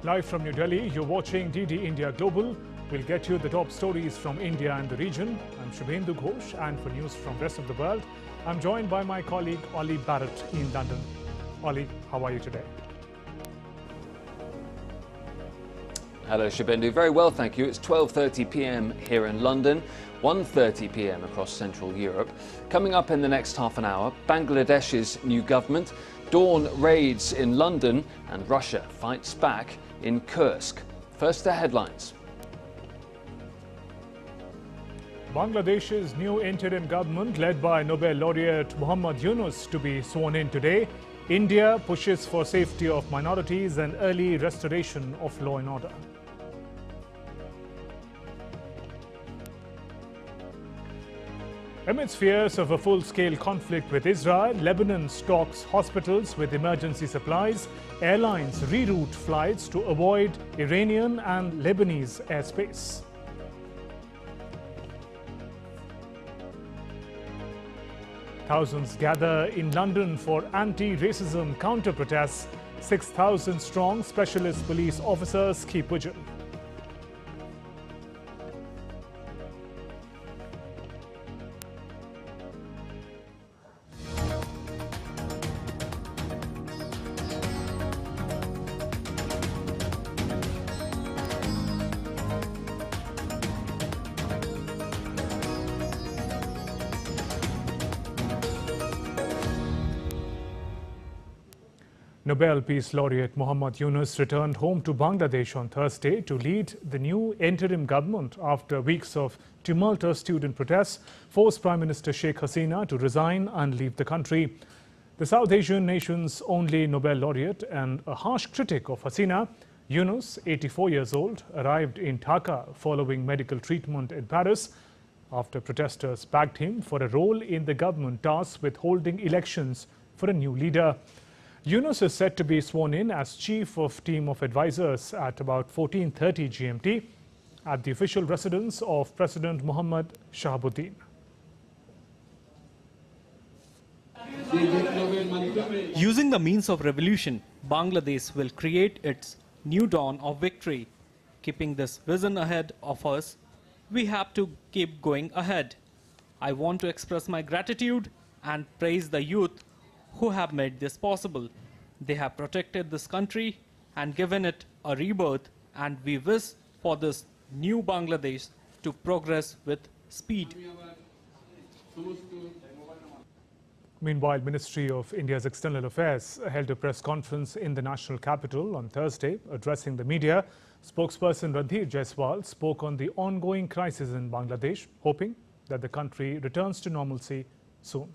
Live from New Delhi, you're watching DD India Global. We'll get you the top stories from India and the region. I'm Shubhendu Ghosh, and for news from the rest of the world, I'm joined by my colleague Ollie Barrett in London. Ollie, how are you today? Hello Shubhendu, very well thank you. It's 12:30 p.m. here in London, 1:30 p.m. across Central Europe. Coming up in the next half an hour, Bangladesh's new government, dawn raids in London, and Russia fights back in Kursk. First, the headlines. Bangladesh's new interim government, led by Nobel laureate Muhammad Yunus, to be sworn in today. India pushes for safety of minorities and early restoration of law and order. Amidst fears of a full-scale conflict with Israel, Lebanon stocks hospitals with emergency supplies. Airlines reroute flights to avoid Iranian and Lebanese airspace. Thousands gather in London for anti-racism counter-protests. 6,000 strong specialist police officers keep vigil. Nobel Peace Laureate Muhammad Yunus returned home to Bangladesh on Thursday to lead the new interim government after weeks of tumultuous student protests forced Prime Minister Sheikh Hasina to resign and leave the country. The South Asian nation's only Nobel laureate and a harsh critic of Hasina, Yunus, 84 years old, arrived in Dhaka following medical treatment in Paris after protesters backed him for a role in the government tasked with holding elections for a new leader. Yunus is set to be sworn in as chief of team of advisors at about 14:30 GMT at the official residence of President Mohammad Shahabuddin. Using the means of revolution, Bangladesh will create its new dawn of victory. Keeping this vision ahead of us, we have to keep going ahead. I want to express my gratitude and praise the youth who have made this possible. They have protected this country and given it a rebirth, and we wish for this new Bangladesh to progress with speed. Meanwhile, Ministry of India's External Affairs held a press conference in the national capital on Thursday. Addressing the media, spokesperson Ranveer Jaiswal spoke on the ongoing crisis in Bangladesh, hoping that the country returns to normalcy soon.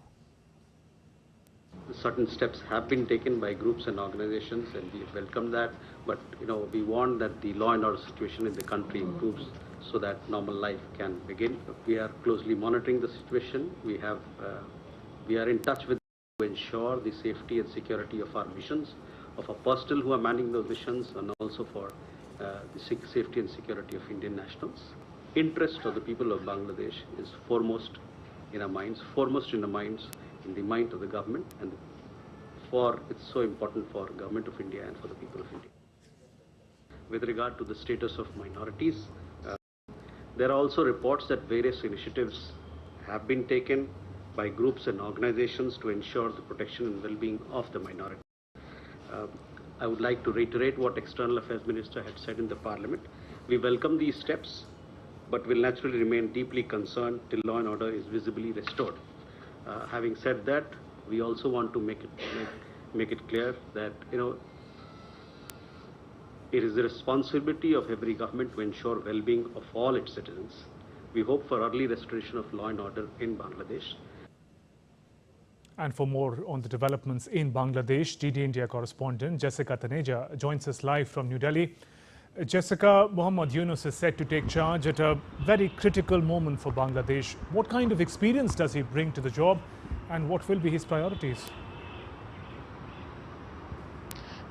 Certain steps have been taken by groups and organizations, and we welcome that. But we want that the law and order situation in the country improves so that normal life can begin. We are closely monitoring the situation. We are in touch with to ensure the safety and security of our missions, of our personnel who are manning those missions, and also for the safety and security of Indian nationals. Interest of the people of Bangladesh is foremost in our minds, in the mind of the government, and it's so important for the government of India and for the people of India. With regard to the status of minorities, there are also reports that various initiatives have been taken by groups and organizations to ensure the protection and well-being of the minority. I would like to reiterate what External Affairs Minister had said in the Parliament. We welcome these steps, but will naturally remain deeply concerned till law and order is visibly restored. Having said that, we also want to make it clear that it is the responsibility of every government to ensure well-being of all its citizens. We hope for early restoration of law and order in Bangladesh. And for more on the developments in Bangladesh, DD India correspondent Jessica Taneja joins us live from New Delhi. Jessica, Muhammad Yunus is set to take charge at a very critical moment for Bangladesh. What kind of experience does he bring to the job, and what will be his priorities?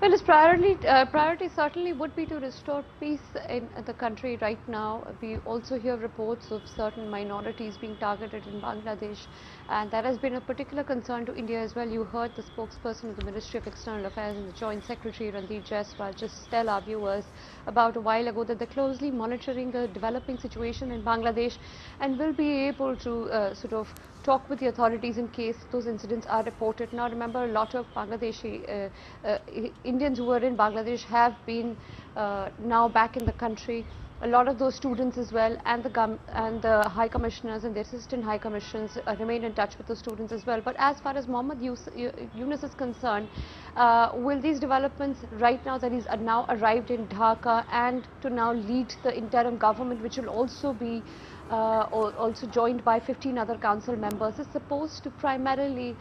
Well, its priority certainly would be to restore peace in the country right now. We also hear reports of certain minorities being targeted in Bangladesh, and that has been a particular concern to India as well. You heard the spokesperson of the Ministry of External Affairs and the Joint Secretary Randeep Jaiswal just tell our viewers about a while ago that they're closely monitoring the developing situation in Bangladesh and will be able to sort of talk with the authorities in case those incidents are reported. Now remember, a lot of Bangladeshi Indians who were in Bangladesh have been now back in the country. A lot of those students as well, and the high commissioners and the assistant high commissioners remain in touch with the students as well. But as far as Mohammad Yunus is concerned, will these developments right now that he's now arrived in Dhaka and to now lead the interim government, which will also be also joined by 15 other council members, is supposed to primarily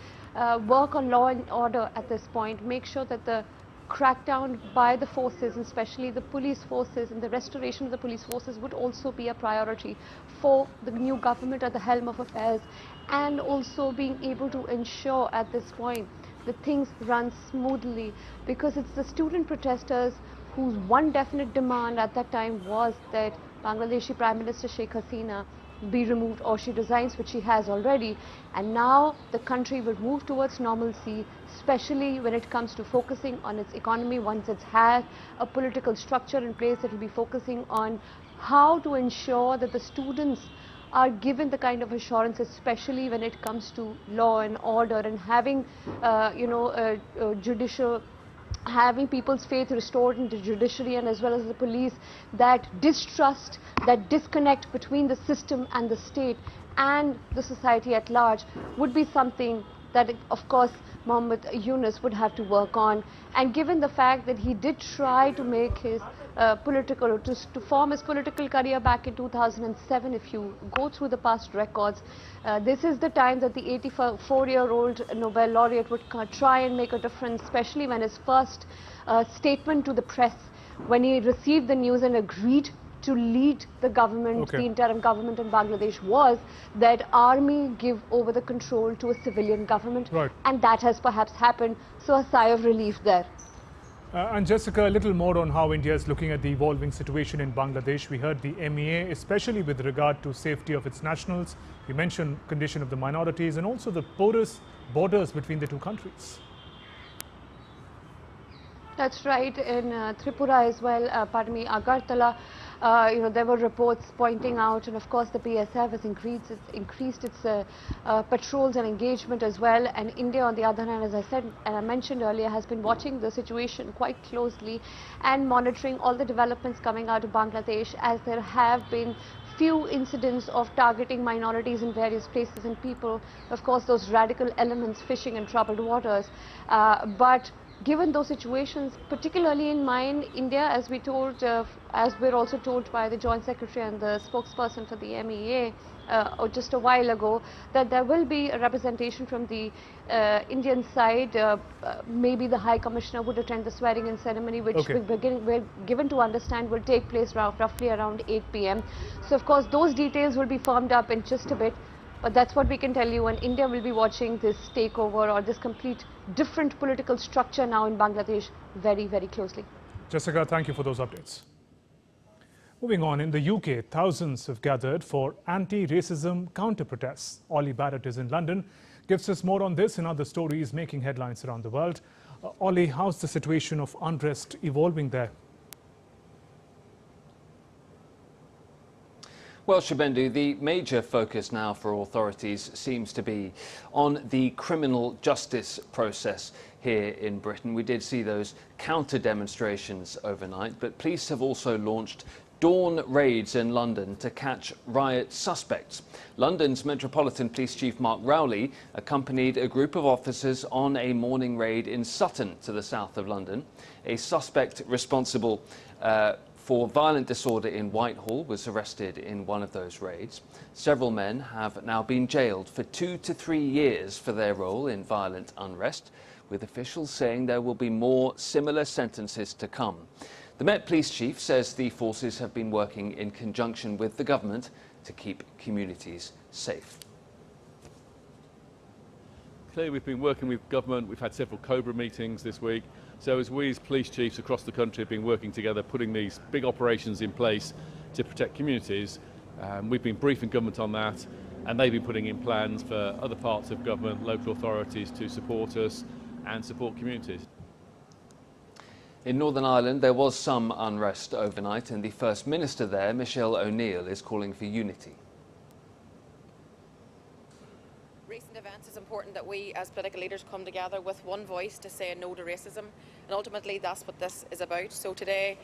work on law and order at this point, make sure that the crackdown by the forces, especially the police forces, and the restoration of the police forces would also be a priority for the new government at the helm of affairs, and also being able to ensure at this point that things run smoothly, because it's the student protesters whose one definite demand at that time was that Bangladeshi Prime Minister Sheikh Hasina be removed or she resigns, which she has already, and now the country will move towards normalcy, especially when it comes to focusing on its economy. Once it's had a political structure in place, it will be focusing on how to ensure that the students are given the kind of assurance, especially when it comes to law and order, and having having people's faith restored in the judiciary and as well as the police. That distrust, that disconnect between the system and the state and the society at large would be something that, of course, Mohammad Yunus would have to work on. And given the fact that he did try to make his to form his political career back in 2007, if you go through the past records, this is the time that the 84-year-old Nobel laureate would try and make a difference, especially when his first statement to the press, when he received the news and agreed to lead the government, the interim government in Bangladesh, was that army give over the control to a civilian government. Right. And that has perhaps happened, so a sigh of relief there. And Jessica, a little more on how India is looking at the evolving situation in Bangladesh. We heard the MEA, especially with regard to safety of its nationals. You mentioned condition of the minorities and also the porous borders between the two countries. That's right. In Tripura as well, Agartala, there were reports pointing out, and of course the PSF has increased its patrols and engagement as well. And India, on the other hand, as I said and I mentioned earlier, has been watching the situation quite closely and monitoring all the developments coming out of Bangladesh, as there have been few incidents of targeting minorities in various places and people, of course those radical elements fishing in troubled waters. But given those situations, particularly in mine, India, as we're also told by the Joint Secretary and the spokesperson for the MEA just a while ago, that there will be a representation from the Indian side. Maybe the High Commissioner would attend the swearing-in ceremony, which we're given to understand will take place roughly around 8 p.m. So, of course, those details will be firmed up in just a bit. But that's what we can tell you, and India will be watching this takeover or this complete different political structure now in Bangladesh very, very closely. Jessica, thank you for those updates. Moving on, in the UK, thousands have gathered for anti-racism counter-protests. Ollie Barrett is in London, gives us more on this and other stories making headlines around the world. Ollie, how's the situation of unrest evolving there? Well, Shibendu, the major focus now for authorities seems to be on the criminal justice process here in Britain. We did see those counter-demonstrations overnight, but police have also launched dawn raids in London to catch riot suspects. London's Metropolitan Police Chief Mark Rowley accompanied a group of officers on a morning raid in Sutton to the south of London. A suspect responsible for violent disorder in Whitehall was arrested in one of those raids. Several men have now been jailed for 2 to 3 years for their role in violent unrest, with officials saying there will be more similar sentences to come. The Met Police Chief says the forces have been working in conjunction with the government to keep communities safe. Clearly, we've been working with government. We've had several COBRA meetings this week. So as we as police chiefs across the country have been working together, putting these big operations in place to protect communities, we've been briefing government on that, and they've been putting in plans for other parts of government, local authorities to support us and support communities. In Northern Ireland, there was some unrest overnight, and the First Minister there, Michelle O'Neill, is calling for unity. Recent events, it's important that we as political leaders come together with one voice to say no to racism, and ultimately that's what this is about. So today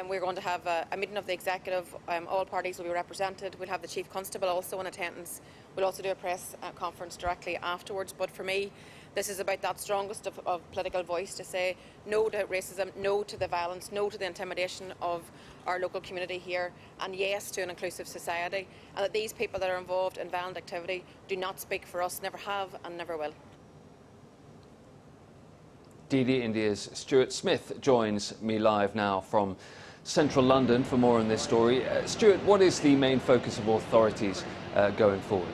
we're going to have a meeting of the executive. All parties will be represented. We'll have the Chief Constable also in attendance. We'll also do a press conference directly afterwards. But for me, this is about that strongest of political voice to say no to racism, no to the violence, no to the intimidation of our local community here, and yes to an inclusive society, and that these people that are involved in violent activity do not speak for us, never have and never will. DD India's Stuart Smith joins me live now from central London for more on this story. Stuart, what is the main focus of authorities going forward?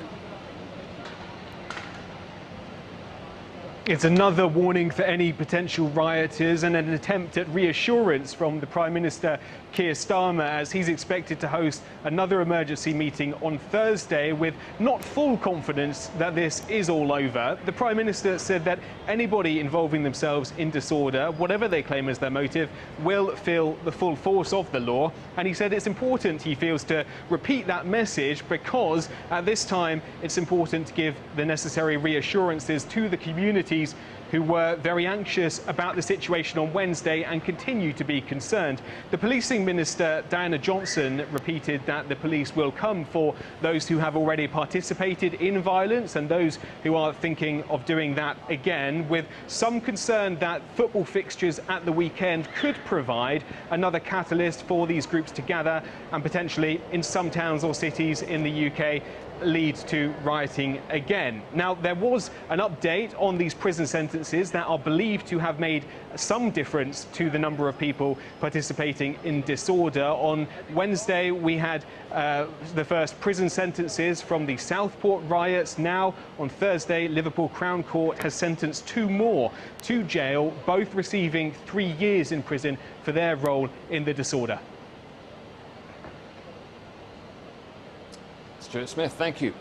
It's another warning for any potential rioters and an attempt at reassurance from the Prime Minister Keir Starmer, as he's expected to host another emergency meeting on Thursday with not full confidence that this is all over. The Prime Minister said that anybody involving themselves in disorder, whatever they claim as their motive, will feel the full force of the law. And he said it's important, he feels, to repeat that message because at this time it's important to give the necessary reassurances to the communities who were very anxious about the situation on Wednesday and continue to be concerned. The Policing Minister, Diana Johnson, repeated that the police will come for those who have already participated in violence and those who are thinking of doing that again, with some concern that football fixtures at the weekend could provide another catalyst for these groups to gather and potentially, in some towns or cities in the UK, lead to rioting again. Now, there was an update on these prison sentences that are believed to have made some difference to the number of people participating in disorder. On Wednesday, we had the first prison sentences from the Southport riots. Now, on Thursday, Liverpool Crown Court has sentenced two more to jail, both receiving 3 years in prison for their role in the disorder. Stuart Smith, thank you.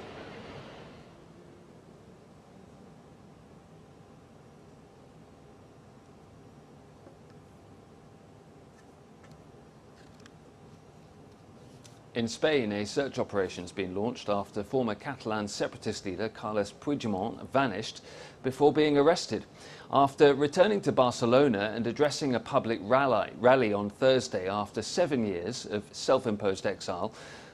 In Spain, a search operation has been launched after former Catalan separatist leader Carles Puigdemont vanished before being arrested. After returning to Barcelona and addressing a public rally on Thursday after 7 years of self-imposed exile,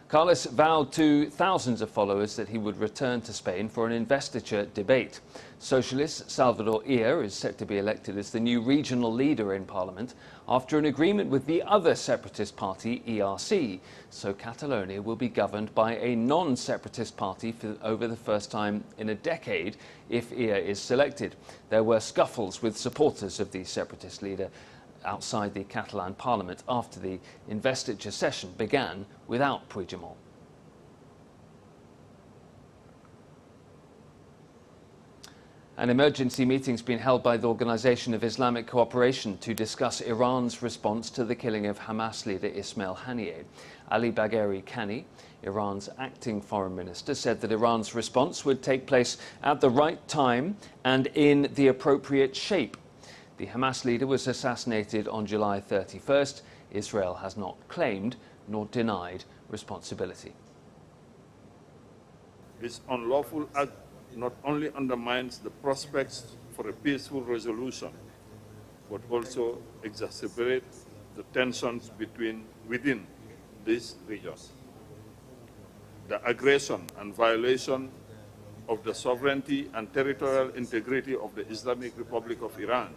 Carles vowed to thousands of followers that he would return to Spain for an investiture debate. Socialist Salvador Illa is set to be elected as the new regional leader in Parliament after an agreement with the other separatist party, ERC. So Catalonia will be governed by a non-separatist party for over the first time in a decade if Illa is selected. There were scuffles with supporters of the separatist leader outside the Catalan parliament after the investiture session began without Puigdemont. An emergency meeting has been held by the Organisation of Islamic Cooperation to discuss Iran's response to the killing of Hamas leader Ismail Haniyeh. Ali Bagheri Kani, Iran's acting foreign minister, said that Iran's response would take place at the right time and in the appropriate shape. The Hamas leader was assassinated on July 31st. Israel has not claimed nor denied responsibility. This unlawful act not only undermines the prospects for a peaceful resolution, but also exacerbates the tensions within this region. The aggression and violation of the sovereignty and territorial integrity of the Islamic Republic of Iran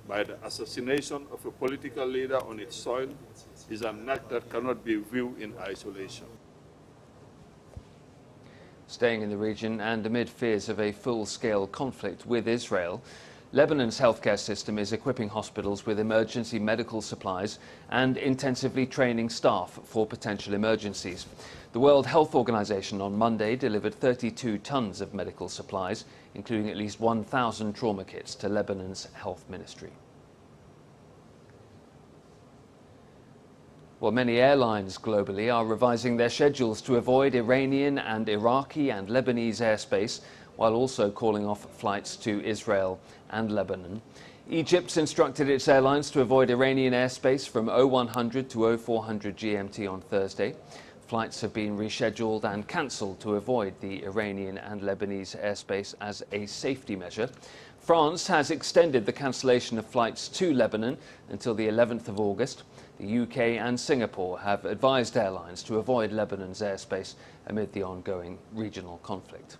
by the assassination of a political leader on its soil is an act that cannot be viewed in isolation. Staying in the region and amid fears of a full-scale conflict with Israel, Lebanon's healthcare system is equipping hospitals with emergency medical supplies and intensively training staff for potential emergencies. The World Health Organization on Monday delivered 32 tons of medical supplies, including at least 1,000 trauma kits, to Lebanon's health ministry. Well, many airlines globally are revising their schedules to avoid Iranian and Iraqi and Lebanese airspace, while also calling off flights to Israel and Lebanon. Egypt's instructed its airlines to avoid Iranian airspace from 0100 to 0400 GMT on Thursday. Flights have been rescheduled and cancelled to avoid the Iranian and Lebanese airspace as a safety measure. France has extended the cancellation of flights to Lebanon until the 11th of August. The UK and Singapore have advised airlines to avoid Lebanon's airspace amid the ongoing regional conflict.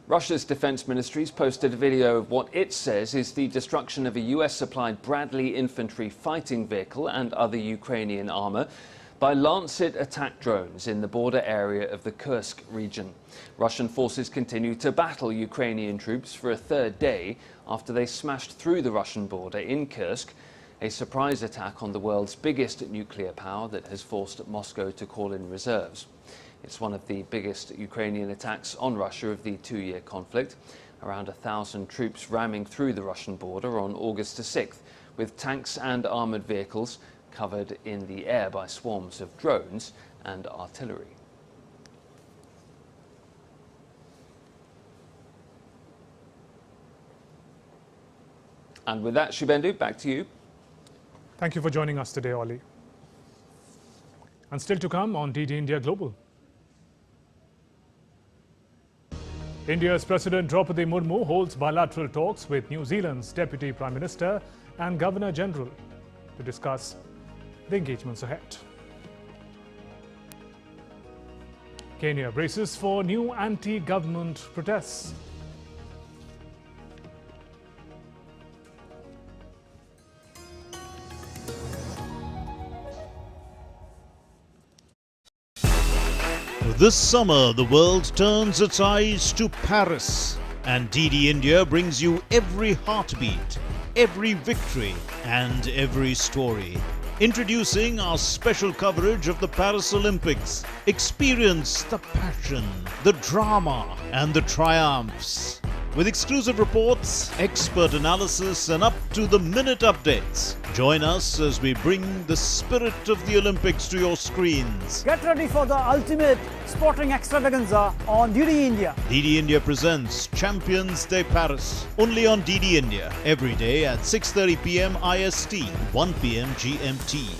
Russia's defense ministry has posted a video of what it says is the destruction of a US-supplied Bradley infantry fighting vehicle and other Ukrainian armor by Lancet attack drones in the border area of the Kursk region. Russian forces continue to battle Ukrainian troops for a third day after they smashed through the Russian border in Kursk, a surprise attack on the world's biggest nuclear power that has forced Moscow to call in reserves. It's one of the biggest Ukrainian attacks on Russia of the two-year conflict. Around 1,000 troops ramming through the Russian border on August the 6th, with tanks and armoured vehicles covered in the air by swarms of drones and artillery. And with that, Shubendu, back to you. Thank you for joining us today, Ollie. And still to come on DD India Global. India's President Draupadi Murmu holds bilateral talks with New Zealand's Deputy Prime Minister and Governor-General to discuss the engagements ahead. Kenya braces for new anti-government protests. This summer, the world turns its eyes to Paris, and DD India brings you every heartbeat, every victory, and every story. Introducing our special coverage of the Paris Olympics. Experience the passion, the drama, and the triumphs. With exclusive reports, expert analysis, and up-to-the-minute updates. Join us as we bring the spirit of the Olympics to your screens. Get ready for the ultimate sporting extravaganza on DD India. DD India presents Champions Day Paris. Only on DD India. Every day at 6:30 p.m. IST, 1 p.m. GMT.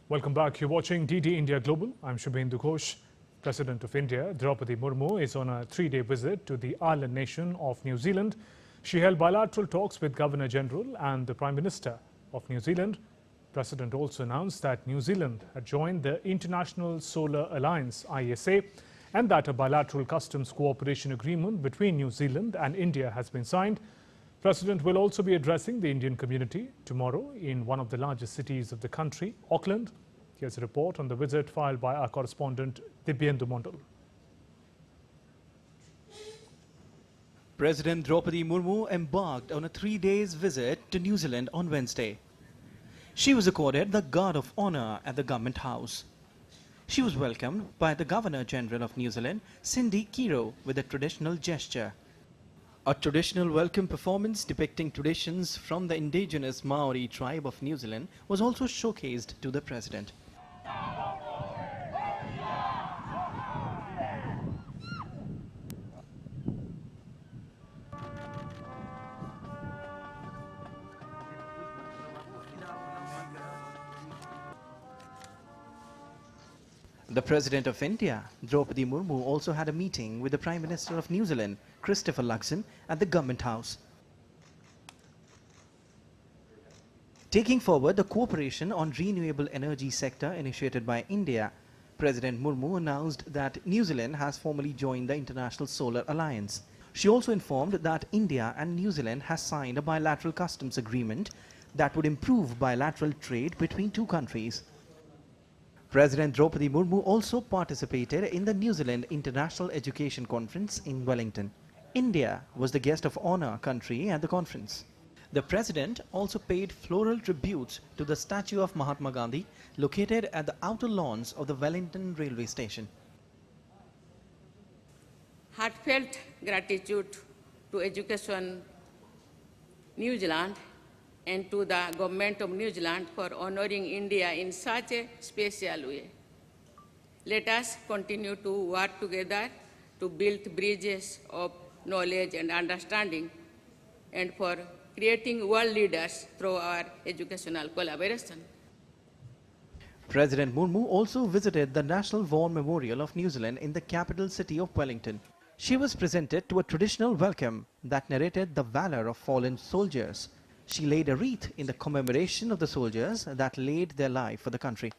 Welcome back. You're watching DD India Global. I'm Shubendu Ghosh. President of India, Draupadi Murmu, is on a 3-day visit to the island nation of New Zealand. She held bilateral talks with Governor-General and the Prime Minister of New Zealand. The President also announced that New Zealand had joined the International Solar Alliance, ISA, and that a bilateral customs cooperation agreement between New Zealand and India has been signed. The President will also be addressing the Indian community tomorrow in one of the largest cities of the country, Auckland. Here's a report on the visit filed by our correspondent Dibyendhu Mondal. President Draupadi Murmu embarked on a 3-day visit to New Zealand on Wednesday. She was accorded the Guard of Honour at the Government House. She was welcomed by the Governor-General of New Zealand, Cindy Kiro, with a traditional gesture. A traditional welcome performance depicting traditions from the indigenous Maori tribe of New Zealand was also showcased to the President. The President of India, Draupadi Murmu, also had a meeting with the Prime Minister of New Zealand, Christopher Luxon, at the Government House. Taking forward the cooperation on renewable energy sector initiated by India, President Murmu announced that New Zealand has formally joined the International Solar Alliance. She also informed that India and New Zealand has signed a bilateral customs agreement that would improve bilateral trade between two countries. President Draupadi Murmu also participated in the New Zealand International Education Conference in Wellington. India was the guest of honour country at the conference. The President also paid floral tributes to the statue of Mahatma Gandhi located at the outer lawns of the Wellington railway station. heartfelt gratitude to Education New Zealand and to the Government of New Zealand for honoring India in such a special way. Let us continue to work together to build bridges of knowledge and understanding and for creating world leaders through our educational collaboration. President Murmu also visited the National War Memorial of New Zealand in the capital city of Wellington. She was presented to a traditional welcome that narrated the valor of fallen soldiers. She laid a wreath in the commemoration of the soldiers that laid their life for the country.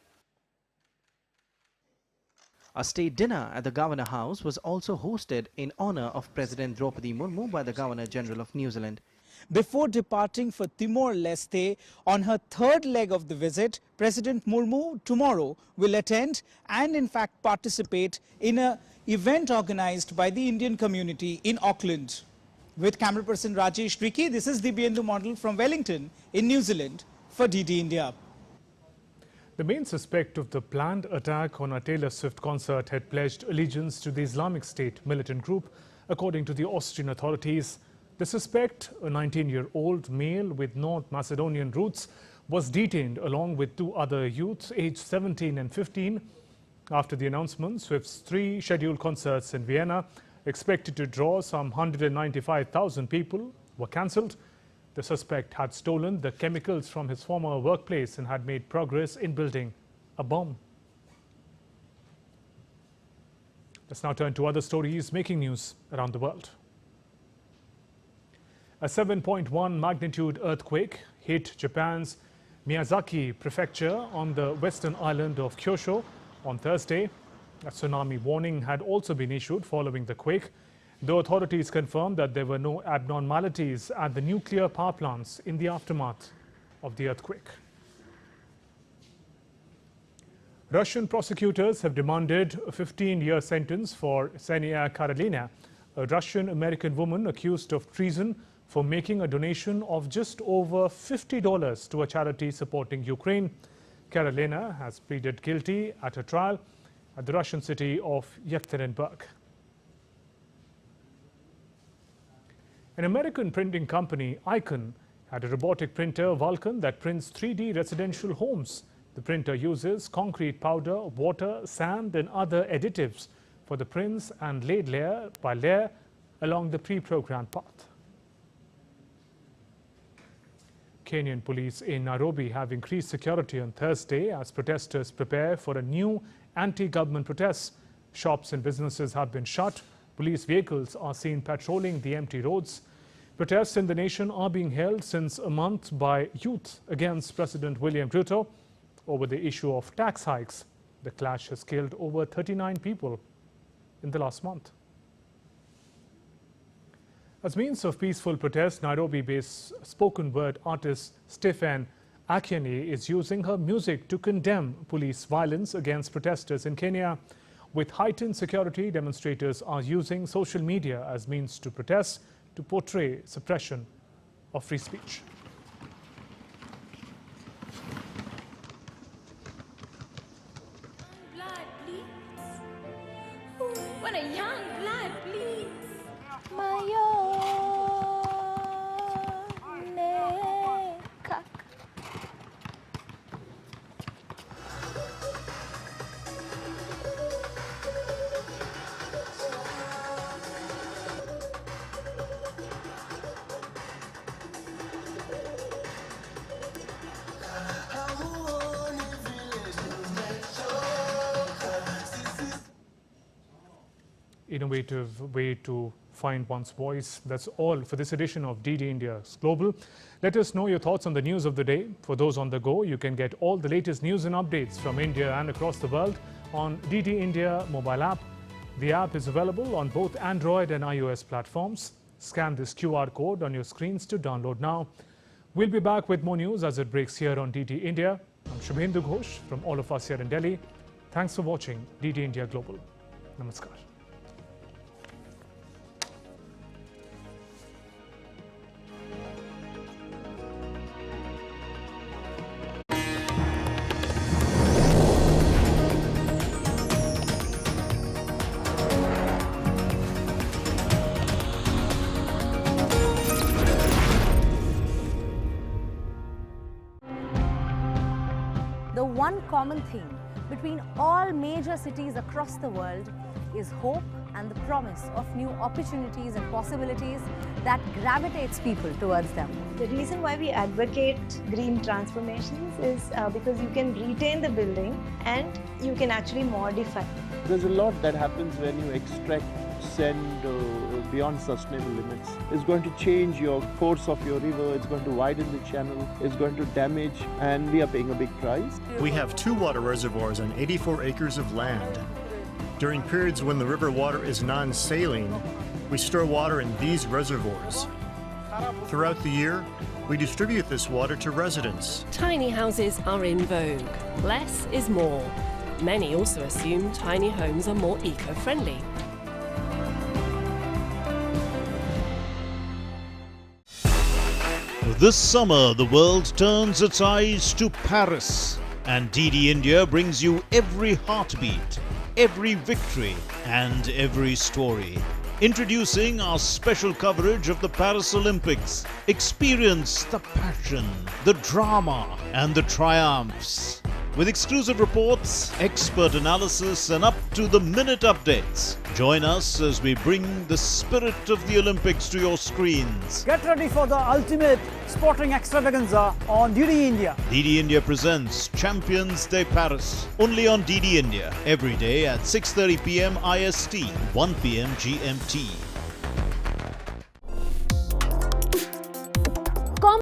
A state dinner at the Governor House was also hosted in honor of President Draupadi Murmu by the Governor-General of New Zealand. Before departing for Timor-Leste on her third leg of the visit, President Murmu tomorrow will attend and in fact participate in an event organized by the Indian community in Auckland. With camera person Rajesh Riki, this is the Diendu model from Wellington in New Zealand for DD India. The main suspect of the planned attack on a Taylor Swift concert had pledged allegiance to the Islamic State militant group, according to the Austrian authorities. The suspect, a 19-year-old male with North Macedonian roots, was detained along with two other youths aged 17 and 15. After the announcement, Swift's 3 scheduled concerts in Vienna, expected to draw some 195,000 people, were cancelled. The suspect had stolen the chemicals from his former workplace and had made progress in building a bomb. Let's now turn to other stories making news around the world. A 7.1 magnitude earthquake hit Japan's Miyazaki prefecture on the western island of Kyushu on Thursday. A tsunami warning had also been issued following the quake, though authorities confirmed that there were no abnormalities at the nuclear power plants in the aftermath of the earthquake. Russian prosecutors have demanded a 15-year sentence for Ksenia Karelina, a Russian-American woman accused of treason for making a donation of just over $50 to a charity supporting Ukraine. Karelina has pleaded guilty at a trial at the Russian city of Yekaterinburg. An American printing company, Icon, had a robotic printer, Vulcan, that prints 3D residential homes. The printer uses concrete powder, water, sand and other additives for the prints and laid layer by layer along the pre-programmed path. Kenyan police in Nairobi have increased security on Thursday as protesters prepare for a new anti-government protest. Shops and businesses have been shut. Police vehicles are seen patrolling the empty roads. Protests in the nation are being held since a month by youth against President William Ruto over the issue of tax hikes. The clash has killed over 39 people in the last month. As means of peaceful protest, Nairobi-based spoken word artist Stephen Akiani is using her music to condemn police violence against protesters in Kenya. With heightened security, demonstrators are using social media as means to protest, to portray suppression of free speech. Blood bleeds. When a young blood bleeds. My Innovative way to find one's voice. That's all for this edition of DD India's Global. Let us know your thoughts on the news of the day. For those on the go, you can get all the latest news and updates from India and across the world on DD India mobile app. The app is available on both Android and iOS platforms. Scan this QR code on your screens to download now. We'll be back with more news as it breaks here on DD India. I'm Shubhendu Ghosh from all of us here in Delhi. Thanks for watching DD India Global. Namaskar. one common theme between all major cities across the world is hope and the promise of new opportunities and possibilities that gravitates people towards them. The reason why we advocate green transformations is because you can retain the building and you can actually modify. There's a lot that happens when you extract sand beyond sustainable limits. It's going to change your course of your river, it's going to widen the channel, it's going to damage, and we are paying a big price. We have 2 water reservoirs on 84 acres of land. During periods when the river water is non-saline, we store water in these reservoirs. Throughout the year, we distribute this water to residents. Tiny houses are in vogue. Less is more. Many also assume tiny homes are more eco-friendly. This summer, the world turns its eyes to Paris, and DD India brings you every heartbeat, every victory, and every story. Introducing our special coverage of the Paris Olympics. Experience the passion, the drama, and the triumphs. With exclusive reports, expert analysis, and up-to-the-minute updates. Join us as we bring the spirit of the Olympics to your screens. Get ready for the ultimate sporting extravaganza on DD India. DD India presents Champions Day Paris. Only on DD India. Every day at 6:30 p.m. IST, 1 p.m. GMT.